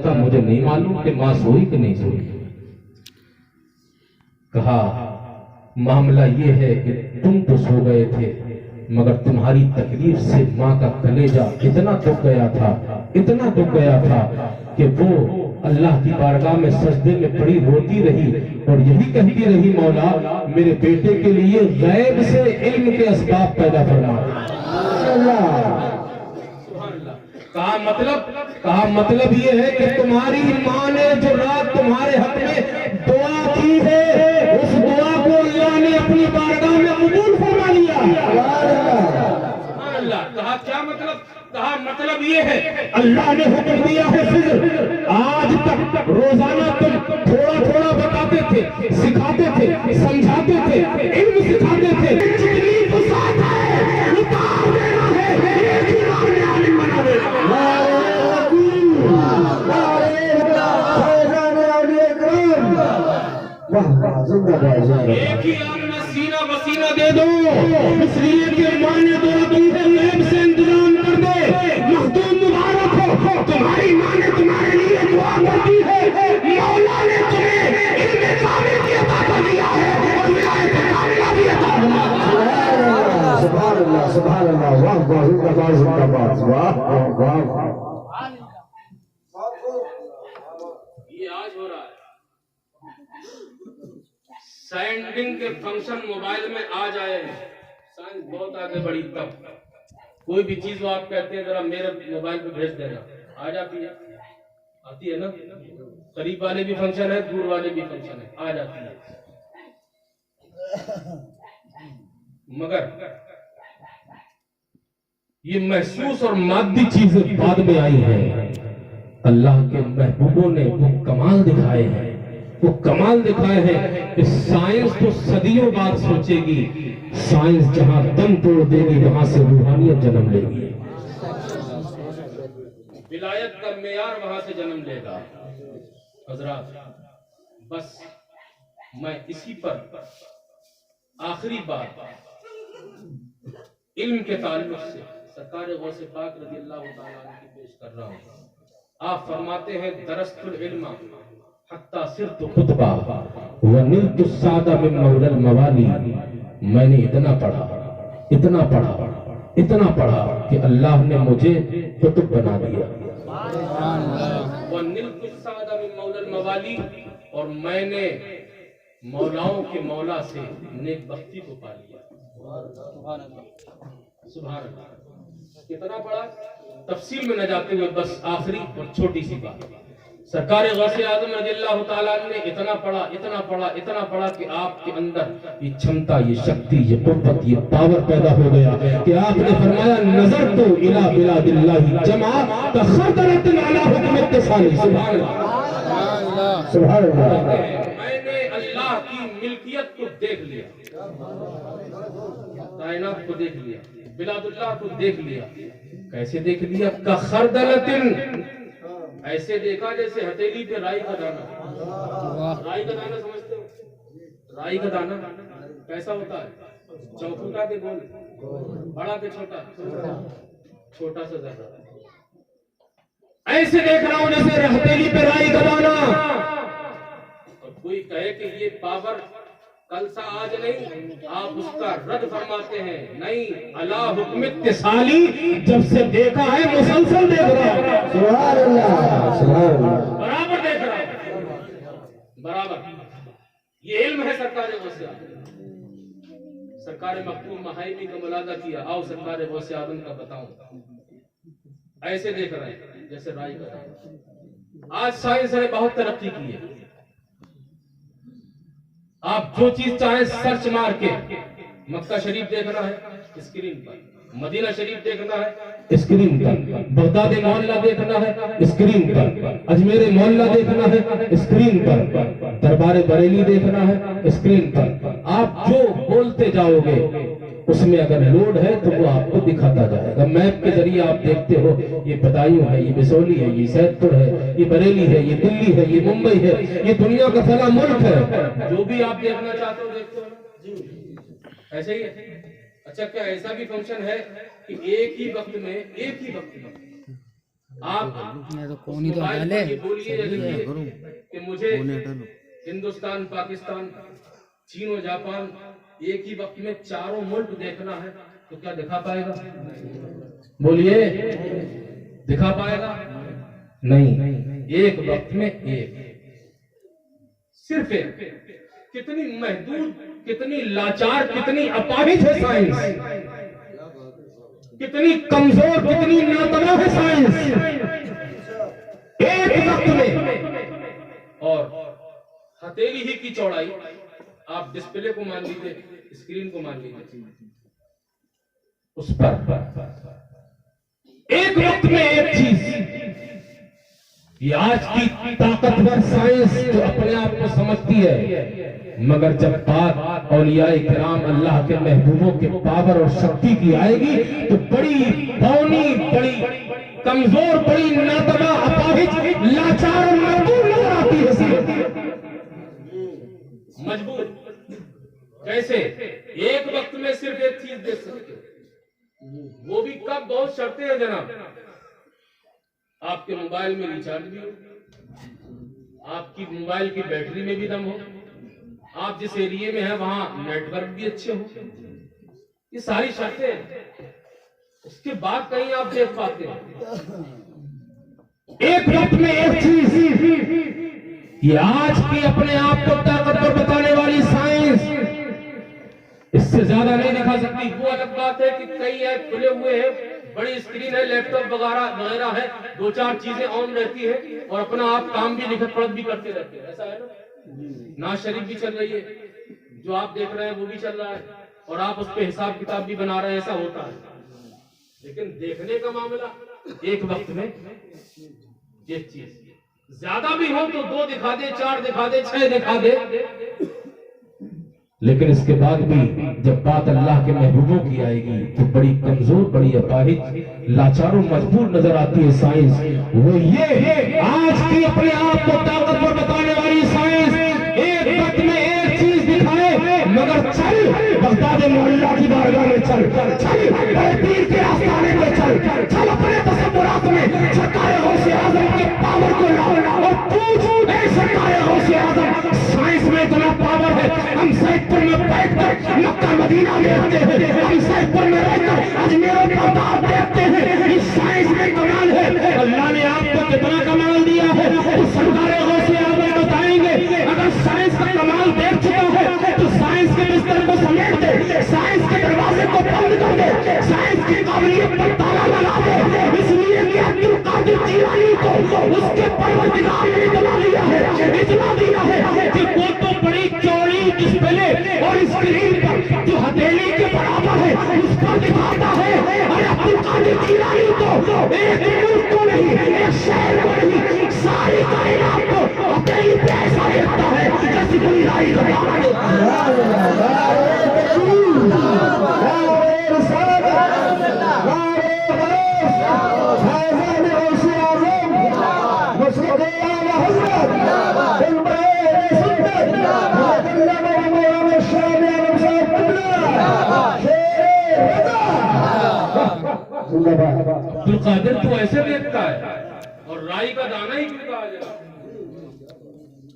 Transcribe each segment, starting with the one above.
تھا مجھے نہیں معلوم کہ ماں سوئی کہ نہیں سوئی. کہا معاملہ یہ ہے کہ تم تو سو گئے تھے مگر تمہاری تکلیف سے ماں کا کلیجہ اتنا دکھ گیا تھا اتنا دکھ گیا تھا کہ وہ اللہ کی بارگاہ میں سجدے میں پڑی روتی رہی اور یہی کہتی رہی مولا میرے بیٹے کے لیے غیب سے علم کے اسباب پیدا فرما. کہا مطلب یہ ہے کہ تمہاری ماں نے جو رات تمہارے حق میں دعا کی ہے اس دعا کو اللہ نے اپنی بارگاہ میں قبول فرما لیا. کہا کیا مطلب؟ کہا مطلب یہ ہے اللہ نے حکم دیا ہے فجر آج تک روزانہ تم تھوڑا تھوڑا بتاتے تھے سکھاتے تھے سمجھاتے تھے علم سکھاتے تھے جتنی وسعت ہے اتار دینا ہے ایک ہی بار میں عالم بنا دینا. ایک ہی آن میں سینہ بسینہ دے دو اس لیے کہ ماں نے دعا کی ہے غیب سے انتظام کر دے مخدوم مبارک ہو تمہاری ماں نے تمہارے لیے دعا کر دی ہے مولا نے تمہیں علم کامل کی عطا کر دیا ہے اور ولایت کاملہ بھی عطا فرما دیا. سبحان اللہ سبحان اللہ واہ واہ زندہ باد واہ واہ. یہ آج ہو رہا ہے سینڈنگ کے فنکشن موبائل میں آج آئے ہیں. سائنس بہت آگے بڑھی تب کوئی بھی چیز وہ آپ کہتے ہیں ذرا میرے موبائل پہ بھیج دینا آ جاتی ہے. آتی ہے نا. قریب والے بھی فنکشن ہے دور والے بھی فنکشن ہے آ جاتی ہے. مگر یہ محسوس اور مادی چیزیں بعد میں آئی ہیں. اللہ کے محبوبوں نے وہ کمال دکھائے ہیں وہ کمال دکھائے ہیں کہ سائنس تو صدیوں بعد سوچے گی سائنس جہاں دم توڑ دے گی وہاں سے روحانیت جنم لے گی. ولایت کا معیار وہاں سے جنم لے گا. حضرات بس میں اسی پر آخری بات علم کے تعلق سے سرکار غوث پاک رضی اللہ تعالیٰ عنہ کی پیش کر رہا ہوں. آپ فرماتے ہیں درست العلم حتی صرت خطبہ ونلت السادہ من مولا الموالی. میں نے اتنا پڑھا کہ اللہ نے مجھے قطب بنا دیا. ونلت السادہ من مولا الموالی اور میں نے مولاؤں کے مولا سے نیک بختی کو پا لیا. سبحان اللہ. کتنا پڑھا تفصیل میں نہ جاتے ہوئے بس آخری اور چھوٹی سی بات سرکار غوث اعظم رضی اللہ تعالیٰ نے اتنا پڑھا کہ آپ کے اندر یہ چھمتا یہ شکتی یہ قوت یہ پاور پیدا ہو گیا کہ آپ نے فرمایا نظر تو الہ بلاد اللہ جمع کخردلۃ علی حکم اتصالی. سبحان اللہ. میں نے اللہ کی ملکیت کو دیکھ لیا کائنات کو دیکھ لیا بلاد اللہ کو دیکھ لیا. کیسے دیکھ لیا؟ کخردلۃ ایسے دیکھا جیسے ہتھیلی پہ رائی کا دانا. رائی کا دانا سمجھتے ہو؟ رائی کا دانا کیسا ہوتا ہے؟ چوکھوٹا کے گول بڑا کے چھوٹا چھوٹا سا ذرہ ایسے دیکھ رہا ہوں جیسے ہتھیلی پہ رائی کا دانا. اور کوئی کہے کہ یہ پاور کل سا آج نہیں آپ اس کا رد فرماتے ہیں نہیں اللہ حکم اتصالی جب سے دیکھا ہے مسلسل دیکھ رہا ہے. سبحان اللہ سبحان اللہ. برابر دیکھ رہا ہے برابر. یہ علم ہے سرکار غوث اعظم. سرکار مختوم مہائمی کا ملاحظہ کیا. آؤ سرکار غوث اعظم کا بتاؤں. ایسے دیکھ رہے ہیں جیسے رائی کا دانا. آج سائنس نے بہت ترقی کی ہے. آپ جو چیز چاہیں سرچ مار کے مکہ شریف دیکھنا ہے اسکرین پر مدینہ شریف دیکھنا ہے اسکرین پر بغداد محلہ دیکھنا ہے اسکرین پر اجمیر محلہ دیکھنا ہے اسکرین پر دربار بریلی دیکھنا ہے اسکرین پر. آپ جو بولتے جاؤ گے اس میں اگر لوڈ ہے تو وہ آپ کو دکھاتا جائے گا. میپ کے ذریعے آپ دیکھتے ہو یہ بدایوں ہے یہ بسولی ہے یہ سید پور ہے یہ بریلی ہے یہ دلی ہے یہ ممبئی ہے یہ دنیا کا فلاں ملک ہے. جو بھی آپ دیکھنا چاہتے ہو دیکھتے ہو ایسے ہی ہے. اچھا کیا ایسا بھی فنکشن ہے کہ ایک ہی وقت میں آپ میں تو کون ہی تو موبائل ڈالے پر یہ بولیے یا لکھیے کہ مجھے ہندوستان، پاکستان، چین و جاپان ایک ہی وقت میں چاروں ملک دیکھنا ہے، تو کیا دکھا پائے گا؟ بولیے، دکھا پائے گا؟ نہیں، ایک وقت میں ایک، صرف ایک۔ کتنی محدود، کتنی لاچار، کتنی اپاہج ہے سائنس، کتنی کمزور، کتنی ناتواں ہے سائنس، ایک وقت میں۔ اور ہتھیلی ہی کی چوڑائی، آپ ڈسپلے کو مان لیجیے، اسکرین کو مان لیجیے، اس پر ایک وقت میں ایک چیز۔ یہ آج کی طاقتور سائنس جو اپنے آپ کو سمجھتی ہے، مگر جب بات اولیاء کرام اللہ کے محبوبوں کے پاور اور شکتی کی آئے گی تو بڑی بونی، بڑی کمزور، بڑی ناتواں، اپاہج، لاچار اور مجبور نظر آتی ہے۔ مجبور کیسے؟ ایک وقت میں صرف ایک چیز دیکھ سکتے، وہ بھی کب؟ بہت شرطیں ہیں جناب۔ آپ کے موبائل میں ریچارج بھی ہو، آپ کی موبائل کی بیٹری میں بھی دم ہو، آپ جس ایریے میں ہیں وہاں نیٹ ورک بھی اچھے ہو، یہ ساری شرطیں ہیں، اس کے بعد کہیں آپ دیکھ پاتے ہیں۔ ایک وقت میں ایک چیز، یہ آج کی اپنے آپ کو طاقتور بتانے والی سائنس اس سے زیادہ نہیں دکھا سکتی۔ وہ الگ بات ہے کہ کئی ایپ کھلے ہوئے ہیں، بڑی اسکرین ہے، لیپ ٹاپ وغیرہ ہے، دو چار چیزیں آن رہتی ہے اور اپنا آپ کام بھی لکھت پڑھت بھی کرتے رہتے ہیں، ایسا ہے نا؟ ناز شریف بھی چل رہی ہے، جو آپ دیکھ رہے ہیں وہ بھی چل رہا ہے، اور آپ اس پہ حساب کتاب بھی بنا رہے ہیں، ایسا ہوتا ہے۔ لیکن دیکھنے کا معاملہ ایک وقت میں ایک چیز، زیادہ بھی ہو تو 2 دکھا دے، 4 دکھا دے، 6 دکھا دے، لیکن اس کے بعد بھی جب بات اللہ کے محبوبوں کی آئے گی تو بڑی کمزور، بڑی اپاہج، لاچار و مجبور نظر آتی ہے سائنس۔ وہ یہ آج کی اپنے آپ کو طاقتور بتانے والی سائنس ایک وقت میں ایک چیز دکھائے، مگر چل بغداد معلیٰ کی بارگاہ میں چل، چل پیر کے آستانے میں چل، چل اپنے تصورات میں سرکار غوث اعظم کے پاور کو لاؤ اور پوچھ، اے سرکار غوث اعظم، سائنس میں اتنا پاور ہے، ہم سائنس میں بیٹھ کر مکہ مدینہ دیکھتے ہیں، ہم سائنس میں رہ کر اجمیر و بغداد دیکھتے ہیں، اس سائنس میں کمال ہے۔ اللہ نے آپ کو کتنا کمال دیا ہے تو سرکار غوث اعظم بتائیں گے۔ اگر سائنس کا کمال دیکھ چکا ہے تو سائنس کے بستر کو سمیٹ دے، سائنس کے دروازے کو بند کر دے، سائنس کی قابلیت پر تالا لگا دے، اس لیے کہ عبد القادر جیلانی کو اس کے پروردگار نے اتنا دیا ہے، اتنا دیا ہے کہ وہ تو بڑی چوڑی ڈسپلے اور اسکرین پر جو ہتھیلی کے برابر ہے اس پر دکھاتا ہے، اور عبد القادر جیلانی تو ایک ملک کو نہیں، ایک شہر کو نہیں، ساری کائنات کو ہتھیلی پہ ایسا دیکھتا ہے جیسے کوئی رائی عبدالقادر تو ایسے دیکھتا ہے، اور رائی کا دانہ ہی کیوں کہا جائے؟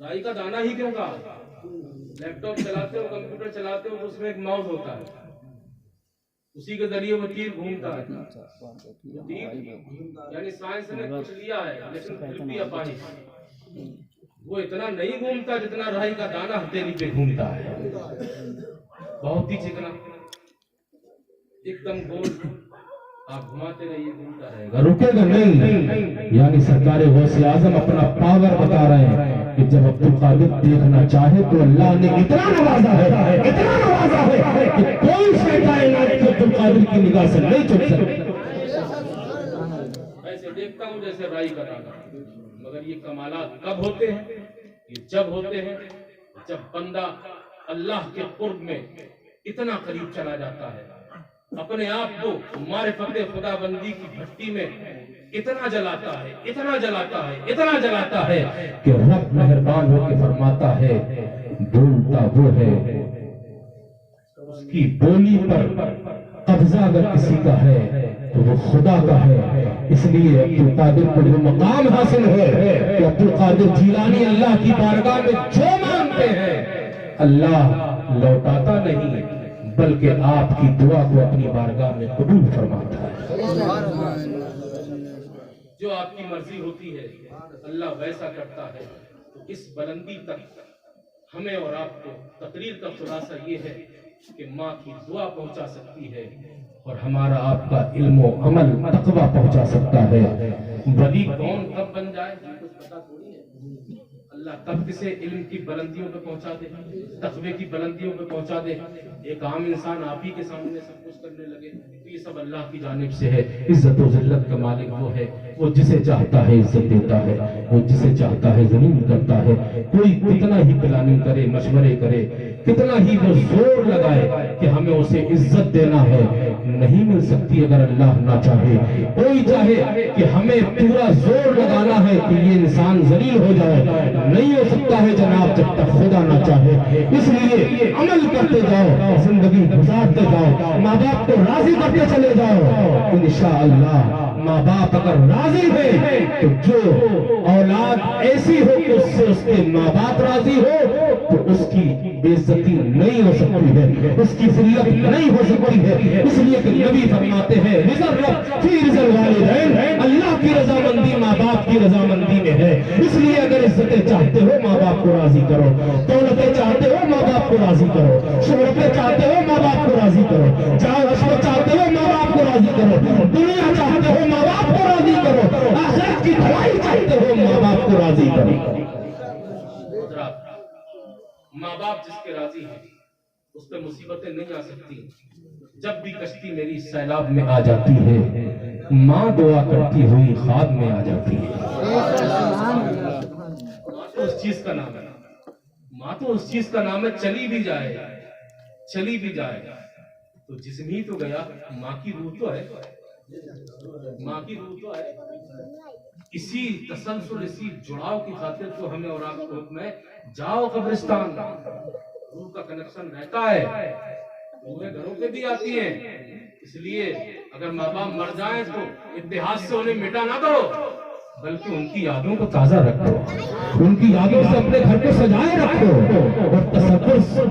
رائی کا دانہ ہی کیوں کہا؟ لیپ ٹاپ چلاتے ہو، کمپیوٹر چلاتے ہو، اس میں ایک ماؤس ہوتا ہے، اسی کے ذریعے وہ تیر گھومتا ہے۔ یعنی سائنس نے کچھ لیا ہے لیکن پھر بھی اپاہج، وہ اتنا نہیں گھومتا جتنا رائی کا دانہ ہتھیلی پہ گھومتا ہے، بہت ہی چکنا، ایک دم گول، آپ گھماتے رہیے، گھومتا رہے گا، رکے گا نہیں۔ یعنی سرکار غوث اعظم اپنا پاور بتا رہے ہیں کہ جب عبدالقادر دیکھنا چاہے تو اللہ نے اتنا نوازا ہے، اتنا نوازا ہے کہ کوئی شے کائنات کو عبدالقادر کی نگاہ سے نہیں چھپ سکتا۔ ایسے دیکھتا ہوں جیسے رائی کا دانہ، مگر یہ کمالات کب ہوتے ہیں؟ یہ جب ہوتے ہیں جب بندہ اللہ کے قرب میں اتنا قریب چلا جاتا ہے، اپنے آپ کو معرفت خدا بندی کی بھٹی میں اتنا جلاتا ہے، اتنا جلاتا ہے، اتنا جلاتا ہے کہ رب مہربان ہو کے فرماتا ہے بولتا وہ ہے، اس کی بولی پر قبضہ اگر کسی کا ہے تو وہ خدا کا ہے. اس لیے عبدالقادر کو جو مقام حاصل ہے کہ عبدالقادر جیلانی اللہ کی بارگاہ میں جو مانگتے ہیں اللہ لوٹاتا نہیں بلکہ آپ کی دعا کو اپنی بارگاہ میں قبول فرماتا ہے. جو آپ کی مرضی ہوتی ہے اللہ ویسا کرتا ہے. تو اس بلندی تک ہمیں اور آپ کو تقریر کا خلاصہ یہ ہے کہ ماں کی دعا پہنچا سکتی ہے اور ہمارا آپ کا علم و عمل تقویٰ پہنچا سکتا ہے. ولی کون کب بن جائے کچھ پتا تھوڑی ہے. اللہ کب کسے علم کی بلندیوں پہ پہنچا دے, تقوی کی بلندیوں پہ پہنچا دے. ایک عام انسان آپ ہی کے سامنے سب کچھ کرنے لگے تو یہ سب اللہ کی جانب سے ہے. عزت و ذلت کا مالک وہ ہے, وہ جسے چاہتا ہے عزت دیتا ہے, وہ جسے چاہتا ہے ذلیل کرتا ہے. کوئی کتنا ہی پلاننگ کرے, مشورے کرے, کتنا ہی وہ زور لگائے کہ ہمیں اسے عزت دینا ہے, نہیں مل سکتی اگر اللہ نہ چاہے. کوئی چاہے کہ ہمیں پورا زور لگانا ہے کہ یہ انسان ذلیل ہو جائے, نہیں ہو سکتا ہے جناب جب تک خدا نہ چاہے. اس لیے عمل کرتے جاؤ, زندگی گزارتے جاؤ, ماں باپ کو راضی کرتے چلے جاؤ. انشاءاللہ ماں باپ اگر راضی ہے تو جو اولاد ایسی ہو کہ اس سے اس کے ماں باپ راضی ہو تو اس کی بے عزتی نہیں ہو سکتی ہے, اس کی ذلت نہیں ہو سکتی ہے. اس لیے کہ نبی فرماتے ہیں رضا رب فی رضا الوالدین, اللہ کی رضامندی ماں باپ کی رضامندی میں ہے. اس لیے اگر عزتیں چاہتے ہو ماں باپ کو راضی کرو, دولتیں چاہتے ہو ماں باپ کو راضی کرو, شہرتیں چاہتے ہو ماں باپ کو راضی کرو, عشرت چاہتے ہو ماں باپ کو راضی کرو, دنیا چاہتے ہو ماں باپ کو راضی کرو, آخرت کی بھلائی چاہتے ہو ماں باپ کو راضی کرو. ماں باپ جس کے راضی ہیں اس پہ مصیبتیں نہیں آ سکتی. جب بھی کشتی میری سیلاب میں آ جاتی ہے ماں دعا کرتی ہوئی خواب میں آ جاتی ہے. ماں تو اس چیز کا نام ہے, ماں تو اس چیز کا نام ہے, چلی بھی جائے چلی بھی جائے تو جسم ہی تو گیا, ماں کی روح تو ہے, ماں کی روح تو ہے. اسی تسلسل, اسی جڑاؤ کی خاطر تو ہمیں اور آپ کو حکم ہے جاؤ قبرستان. روح کا کنیکشن رہتا ہے, روحیں گھروں پہ بھی آتی ہیں. اس لیے اگر ماں باپ مر جائیں تو اتحاد سے انہیں مٹا نہ کرو بلکہ ان کی یادوں کو تازہ رکھو, ان کی یادوں سے اپنے گھر کو سجائے رکھو. اور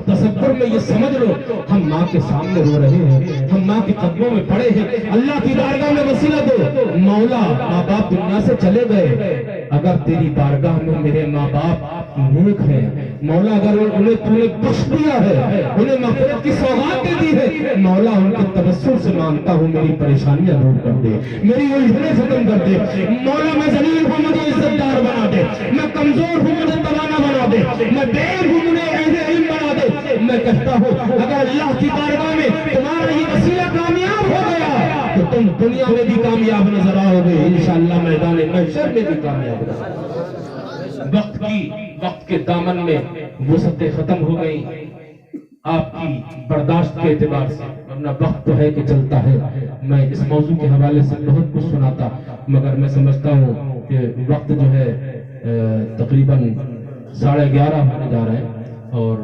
تصور میں یہ سمجھ لو ہم ماں کے سامنے رو رہے ہیں, ہم ماں کے قدموں میں پڑے ہیں, اللہ کی بارگاہ میں وسیلہ دو. مولا ماں باپ دنیا سے چلے گئے, اگر تیری بارگاہ میں میرے ماں باپ نیک ہیں مولا, اگر انہیں تو نے بخش دیا ہے, انہیں مغفرت کی سوغاتیں دی ہے مولا, ان کے تبسم سے مانگتا ہوں میری پریشانیاں دور کر دے, میری الجھنیں ختم کر دے مولا. میں ذلیل ہوں مجھے عزت دار بنا دے, میں کمزور ہوں مجھے توانا بنا دے, میں بیر ہوں مجھے اہل علم بنا دے. میں کہتا ہوں اگر اللہ کی بارگاہ میں تمہارا یہ وسیلہ کامیاب ہو گیا تو تم دنیا میں بھی کامیاب نظر آؤ گے, انشاءاللہ میدان محشر میں بھی کامیاب نظر آؤ گے. وقت کے دامن میں وسعتیں ختم ہو گئی آپ کی برداشت کے اعتبار سے, ورنہ وقت تو ہے کہ چلتا ہے. میں اس موضوع کے حوالے سے بہت کچھ سناتا مگر میں سمجھتا ہوں کہ وقت جو ہے تقریباً 11:30 ہونے جا رہے ہیں اور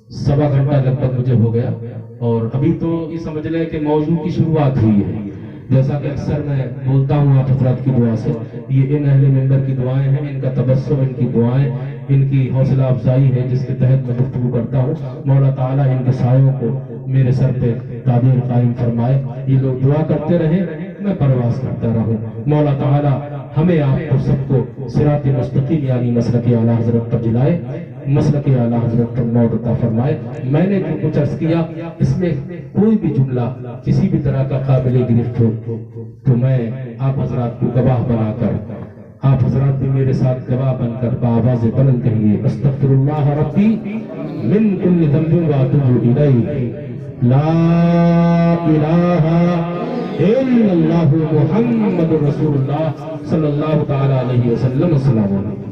1.25 گھنٹہ لگ بھگ مجھے ہو گیا. اور ابھی تو یہ سمجھ لیں کہ موضوع کی شروعات ہوئی ہے. جیسا کہ اکثر میں بولتا ہوں آپ حضرات کی دعا سے, یہ ان اہل منبر کی دعائیں ہیں, ان کا تبسم, ان کی دعائیں, ان کی حوصلہ افزائی ہے جس کے تحت میں گفتگو کرتا ہوں. مولا تعالیٰ ان کے سایوں کو میرے سر پہ تعبیر قائم فرمائے. یہ لوگ دعا کرتے رہیں, میں پرواز کرتا رہوں. مولا تعالیٰ ہمیں آپ کو سب کو صراط مستقیم یعنی مسلک اعلیٰ حضرت پر جلائے, مسلک اعلیٰ حضرت پر موت عطا فرمائے. میں نے جو کچھ عرض کیا اس میں کوئی بھی جملہ کسی بھی طرح کا قابل گرفت ہو تو میں آپ حضرات کو گواہ بنا کر, آپ حضرات بھی میرے ساتھ گواہ بن کر بآواز بلند کہیے استغفر اللہ ربی من کل ذنب واتوب الیہ, لا الہ الا اللہ محمد رسول اللہ صلی اللہ تعالی علیہ وسلم. السلام علیکم.